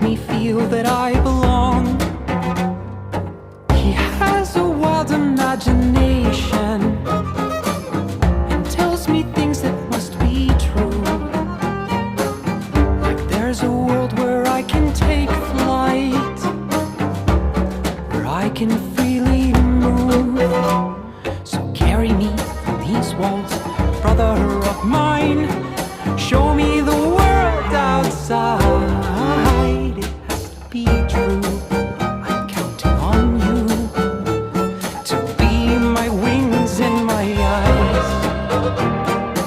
me feel that I belong. He has a wild imagination and tells me things that must be true. Like there's a world where I can take flight, where I can